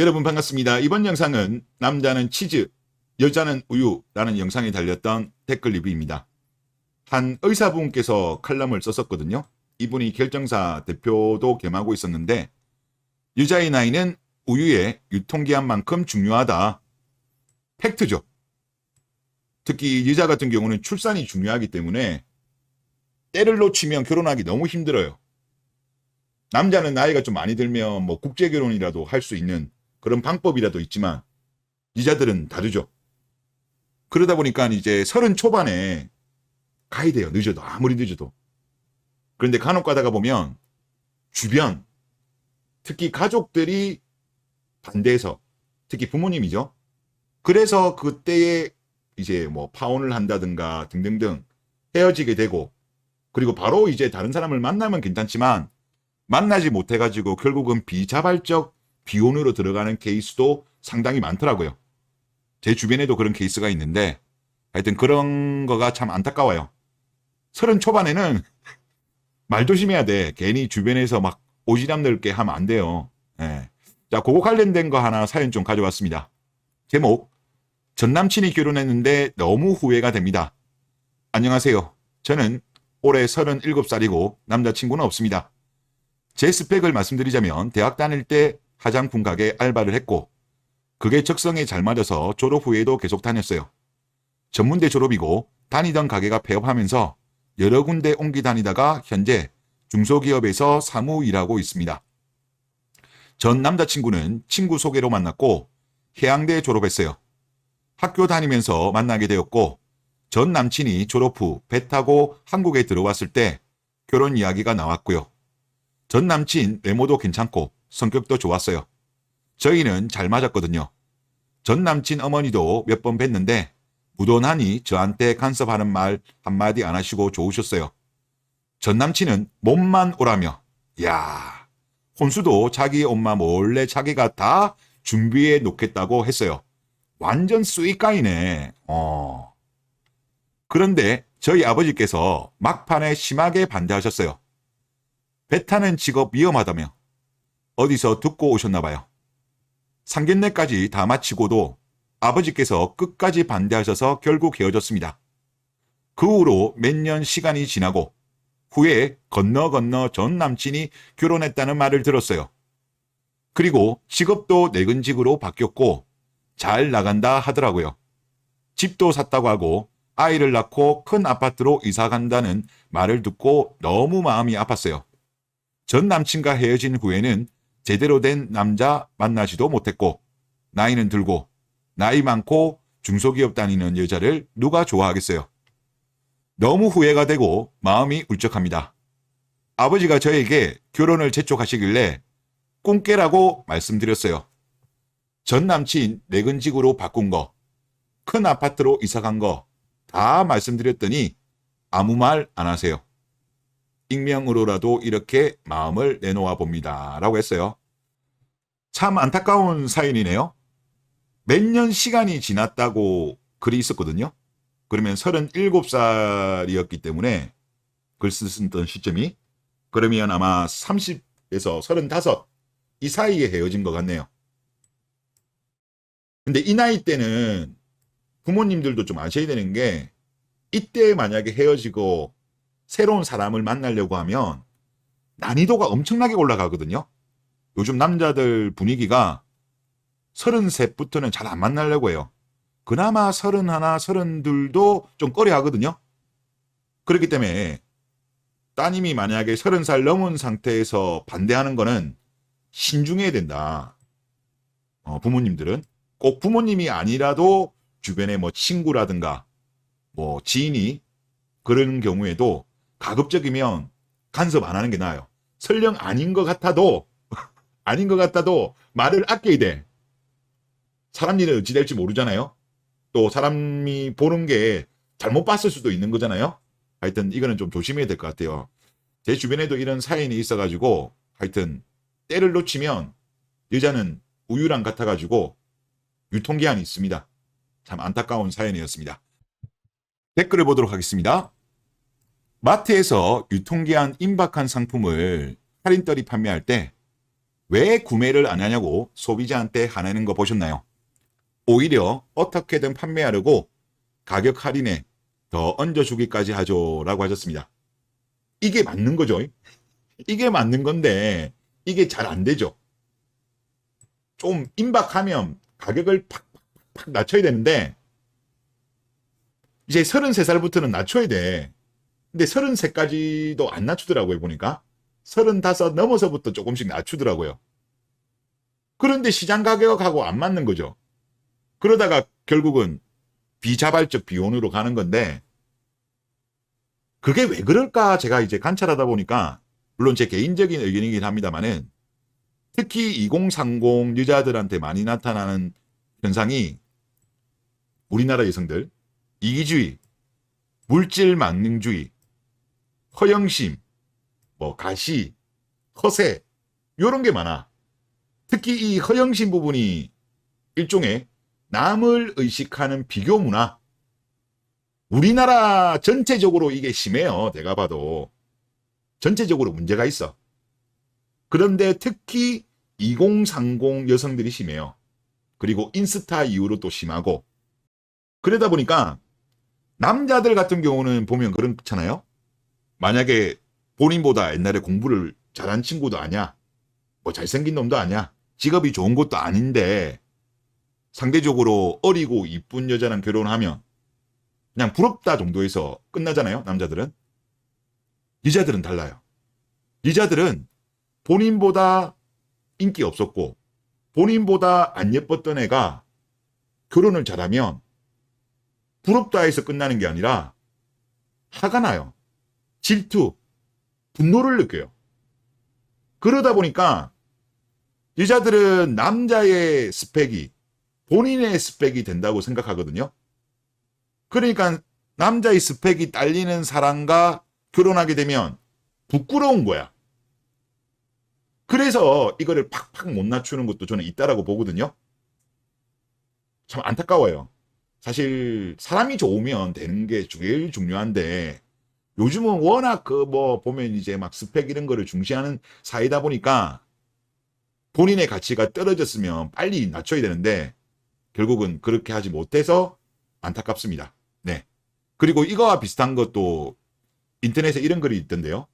여러분 반갑습니다. 이번 영상은 남자는 치즈, 여자는 우유라는 영상에 달렸던 댓글 리뷰입니다. 한 의사분께서 칼럼을 썼었거든요. 이분이 결정사 대표도 겸하고 있었는데 여자의 나이는 우유의 유통기한만큼 중요하다. 팩트죠. 특히 여자 같은 경우는 출산이 중요하기 때문에 때를 놓치면 결혼하기 너무 힘들어요. 남자는 나이가 좀 많이 들면 뭐 국제결혼이라도 할 수 있는 그런 방법이라도 있지만 여자들은 다르죠. 그러다 보니까 이제 30 초반에 가야 돼요. 늦어도, 아무리 늦어도. 그런데 간혹 가다가 보면 주변, 특히 가족들이 반대해서, 특히 부모님이죠. 그래서 그때에 이제 뭐 파혼을 한다든가 등등등 헤어지게 되고, 그리고 바로 이제 다른 사람을 만나면 괜찮지만 만나지 못해가지고 결국은 비자발적 비혼으로 들어가는 케이스도 상당히 많더라고요. 제 주변에도 그런 케이스가 있는데 하여튼 그런 거가 참 안타까워요. 30 초반에는 말 조심해야 돼. 괜히 주변에서 막 오지랖 넓게 하면 안 돼요. 예. 자, 그거 관련된 거 하나 사연 좀 가져왔습니다. 제목, 전 남친이 결혼했는데 너무 후회가 됩니다. 안녕하세요. 저는 올해 37살이고 남자친구는 없습니다. 제 스펙을 말씀드리자면 대학 다닐 때 화장품 가게 알바를 했고 그게 적성에 잘 맞아서 졸업 후에도 계속 다녔어요. 전문대 졸업이고 다니던 가게가 폐업하면서 여러 군데 옮기 다니다가 현재 중소기업에서 사무 일하고 있습니다. 전 남자친구는 친구 소개로 만났고 해양대 졸업했어요. 학교 다니면서 만나게 되었고 전 남친이 졸업 후 배 타고 한국에 들어왔을 때 결혼 이야기가 나왔고요. 전 남친 외모도 괜찮고 성격도 좋았어요. 저희는 잘 맞았거든요. 전 남친 어머니도 몇 번 뵀는데 무던하니 저한테 간섭하는 말 한마디 안 하시고 좋으셨어요. 전 남친은 몸만 오라며 야, 혼수도 자기 엄마 몰래 자기가 다 준비해 놓겠다고 했어요. 완전 수익가이네. 그런데 저희 아버지께서 막판에 심하게 반대하셨어요. 배 타는 직업 위험하다며 어디서 듣고 오셨나 봐요. 상견례까지 다 마치고도 아버지께서 끝까지 반대하셔서 결국 헤어졌습니다. 그 후로 몇 년 시간이 지나고 후에 건너 전 남친이 결혼했다는 말을 들었어요. 그리고 직업도 내근직으로 바뀌었고 잘 나간다 하더라고요. 집도 샀다고 하고 아이를 낳고 큰 아파트로 이사 간다는 말을 듣고 너무 마음이 아팠어요. 전 남친과 헤어진 후에는 제대로 된 남자 만나지도 못했고 나이는 들고 나이 많고 중소기업 다니는 여자를 누가 좋아하겠어요. 너무 후회가 되고 마음이 울적합니다. 아버지가 저에게 결혼을 재촉하시길래 꿈깨라고 말씀드렸어요. 전 남친 내근직으로 바꾼 거, 큰 아파트로 이사간 거 다 말씀드렸더니 아무 말 안 하세요. 익명으로라도 이렇게 마음을 내놓아 봅니다. 라고 했어요. 참 안타까운 사연이네요. 몇 년 시간이 지났다고 글이 있었거든요. 그러면 37살이었기 때문에 글 쓰던 시점이 그러면 아마 30에서 35 이 사이에 헤어진 것 같네요. 근데 이 나이 때는 부모님들도 좀 아셔야 되는 게 이때 만약에 헤어지고 새로운 사람을 만나려고 하면 난이도가 엄청나게 올라가거든요. 요즘 남자들 분위기가 33부터는 잘 안 만나려고 해요. 그나마 31, 32도 좀 꺼려 하거든요. 그렇기 때문에 따님이 만약에 30살 넘은 상태에서 반대하는 거는 신중해야 된다. 부모님들은 꼭 부모님이 아니라도 주변에 뭐 친구라든가 뭐 지인이 그런 경우에도 가급적이면 간섭 안 하는 게 나아요. 설령 아닌 것 같아도 말을 아껴야 돼. 사람 일은 어찌 될지 모르잖아요. 또 사람이 보는 게 잘못 봤을 수도 있는 거잖아요. 하여튼 이거는 좀 조심해야 될 것 같아요. 제 주변에도 이런 사연이 있어가지고 하여튼 때를 놓치면 여자는 우유랑 같아가지고 유통기한이 있습니다. 참 안타까운 사연이었습니다. 댓글을 보도록 하겠습니다. 마트에서 유통기한 임박한 상품을 할인떨이 판매할 때 왜 구매를 안 하냐고 소비자한테 화내는 거 보셨나요? 오히려 어떻게든 판매하려고 가격 할인에 더 얹어주기까지 하죠 라고 하셨습니다. 이게 맞는 거죠. 이게 맞는 건데 이게 잘 안 되죠. 좀 임박하면 가격을 팍팍 낮춰야 되는데 이제 33살부터는 낮춰야 돼. 근데 33까지도 안 낮추더라고요, 보니까. 35 넘어서부터 조금씩 낮추더라고요. 그런데 시장 가격하고 안 맞는 거죠. 그러다가 결국은 비자발적 비혼으로 가는 건데 그게 왜 그럴까 제가 이제 관찰하다 보니까 물론 제 개인적인 의견이긴 합니다만은 특히 2030 여자들한테 많이 나타나는 현상이 우리나라 여성들 이기주의, 물질만능주의, 허영심, 뭐 가시, 허세 이런 게 많아. 특히 이 허영심 부분이 일종의 남을 의식하는 비교 문화. 우리나라 전체적으로 이게 심해요. 내가 봐도. 전체적으로 문제가 있어. 그런데 특히 2030 여성들이 심해요. 그리고 인스타 이후로 또 심하고. 그러다 보니까 남자들 같은 경우는 보면 그렇잖아요. 만약에 본인보다 옛날에 공부를 잘한 친구도 아니야. 뭐 잘생긴 놈도 아니야. 직업이 좋은 것도 아닌데 상대적으로 어리고 이쁜 여자랑 결혼하면 그냥 부럽다 정도에서 끝나잖아요. 남자들은. 여자들은 달라요. 여자들은 본인보다 인기 없었고 본인보다 안 예뻤던 애가 결혼을 잘하면 부럽다 해서 끝나는 게 아니라 화가 나요. 질투, 분노를 느껴요. 그러다 보니까 여자들은 남자의 스펙이 본인의 스펙이 된다고 생각하거든요. 그러니까 남자의 스펙이 딸리는 사람과 결혼하게 되면 부끄러운 거야. 그래서 이거를 팍팍 못 낮추는 것도 저는 있다라고 보거든요. 참 안타까워요. 사실 사람이 좋으면 되는 게 제일 중요한데 요즘은 워낙 그 뭐 보면 이제 막 스펙 이런 거를 중시하는 사회다 보니까 본인의 가치가 떨어졌으면 빨리 낮춰야 되는데 결국은 그렇게 하지 못해서 안타깝습니다. 네. 그리고 이거와 비슷한 것도 인터넷에 이런 글이 있던데요.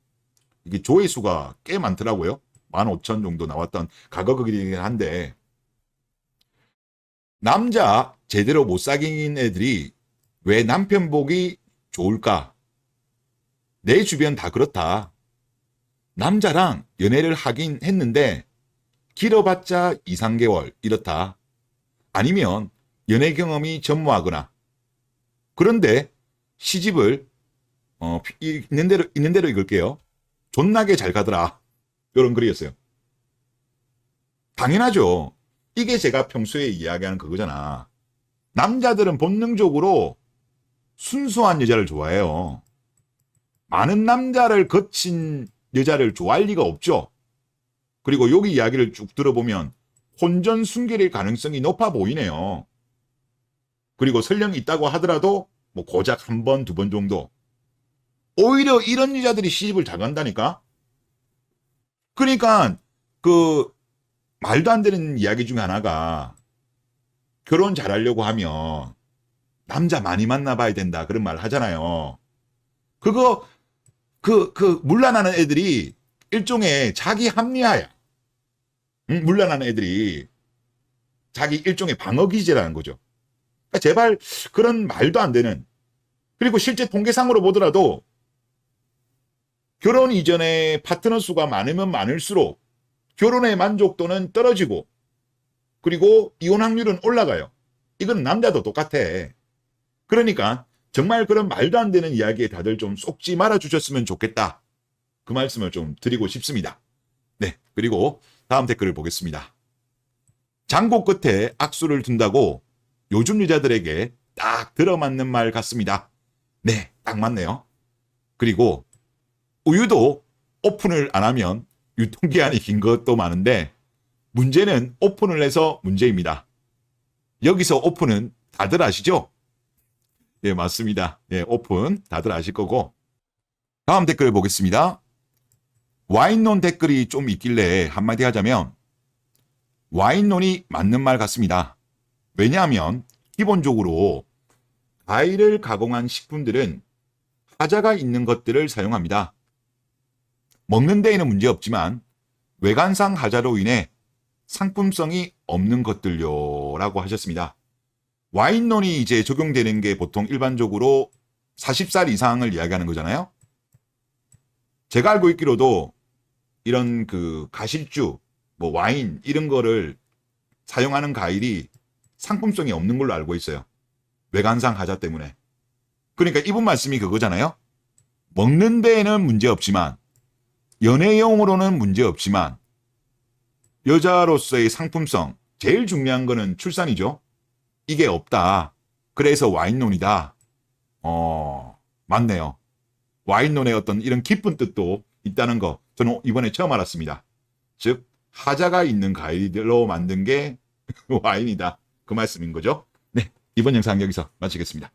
이게 조회수가 꽤 많더라고요. 15,000 정도 나왔던 가격이긴 한데 남자 제대로 못 사귄 애들이 왜 남편 보기 좋을까? 내 주변 다 그렇다. 남자랑 연애를 하긴 했는데 길어봤자 2, 3개월 이렇다. 아니면 연애 경험이 전무하거나 그런데 시집을 있는 대로 읽을게요. 존나게 잘 가더라. 이런 글이었어요. 당연하죠. 이게 제가 평소에 이야기하는 그거잖아. 남자들은 본능적으로 순수한 여자를 좋아해요. 많은 남자를 거친 여자를 좋아할 리가 없죠. 그리고 여기 이야기를 쭉 들어보면 혼전 순결일 가능성이 높아 보이네요. 그리고 설령 있다고 하더라도 뭐 고작 한 번, 두 번 정도. 오히려 이런 여자들이 시집을 잘 간다니까. 그러니까 그 말도 안 되는 이야기 중에 하나가 결혼 잘하려고 하면 남자 많이 만나봐야 된다 그런 말 하잖아요. 그거 물러나는 애들이 일종의 자기 합리화야. 응? 물러나는 애들이 자기 일종의 방어 기제라는 거죠. 그러니까 제발 그런 말도 안 되는. 그리고 실제 통계상으로 보더라도 결혼 이전에 파트너 수가 많으면 많을수록 결혼의 만족도는 떨어지고 그리고 이혼 확률은 올라가요. 이건 남자도 똑같아. 그러니까 정말 그런 말도 안 되는 이야기에 다들 좀 쏙지 말아 주셨으면 좋겠다. 그 말씀을 좀 드리고 싶습니다. 네, 그리고 다음 댓글을 보겠습니다. 장고 끝에 악수를 둔다고 요즘 여자들에게 딱 들어맞는 말 같습니다. 네, 딱 맞네요. 그리고 우유도 오픈을 안 하면 유통기한이 긴 것도 많은데 문제는 오픈을 해서 문제입니다. 여기서 오픈은 다들 아시죠? 예, 맞습니다. 예, 오픈 다들 아실 거고. 다음 댓글 보겠습니다. 와인론 댓글이 좀 있길래 한마디 하자면 와인론이 맞는 말 같습니다. 왜냐하면 기본적으로 과일을 가공한 식품들은 하자가 있는 것들을 사용합니다. 먹는 데에는 문제없지만 외관상 하자로 인해 상품성이 없는 것들요 라고 하셨습니다. 와인론이 이제 적용되는 게 보통 일반적으로 40살 이상을 이야기하는 거잖아요. 제가 알고 있기로도 이런 그 가실주, 뭐 와인 이런 거를 사용하는 과일이 상품성이 없는 걸로 알고 있어요. 외관상 하자 때문에. 그러니까 이분 말씀이 그거잖아요. 먹는 데에는 문제없지만 연애용으로는 문제없지만 여자로서의 상품성, 제일 중요한 거는 출산이죠. 이게 없다. 그래서 와인론이다. 맞네요. 와인론의 어떤 이런 깊은 뜻도 있다는 거 저는 이번에 처음 알았습니다. 즉 하자가 있는 과일로 만든 게 와인이다. 그 말씀인 거죠. 네, 이번 영상 여기서 마치겠습니다.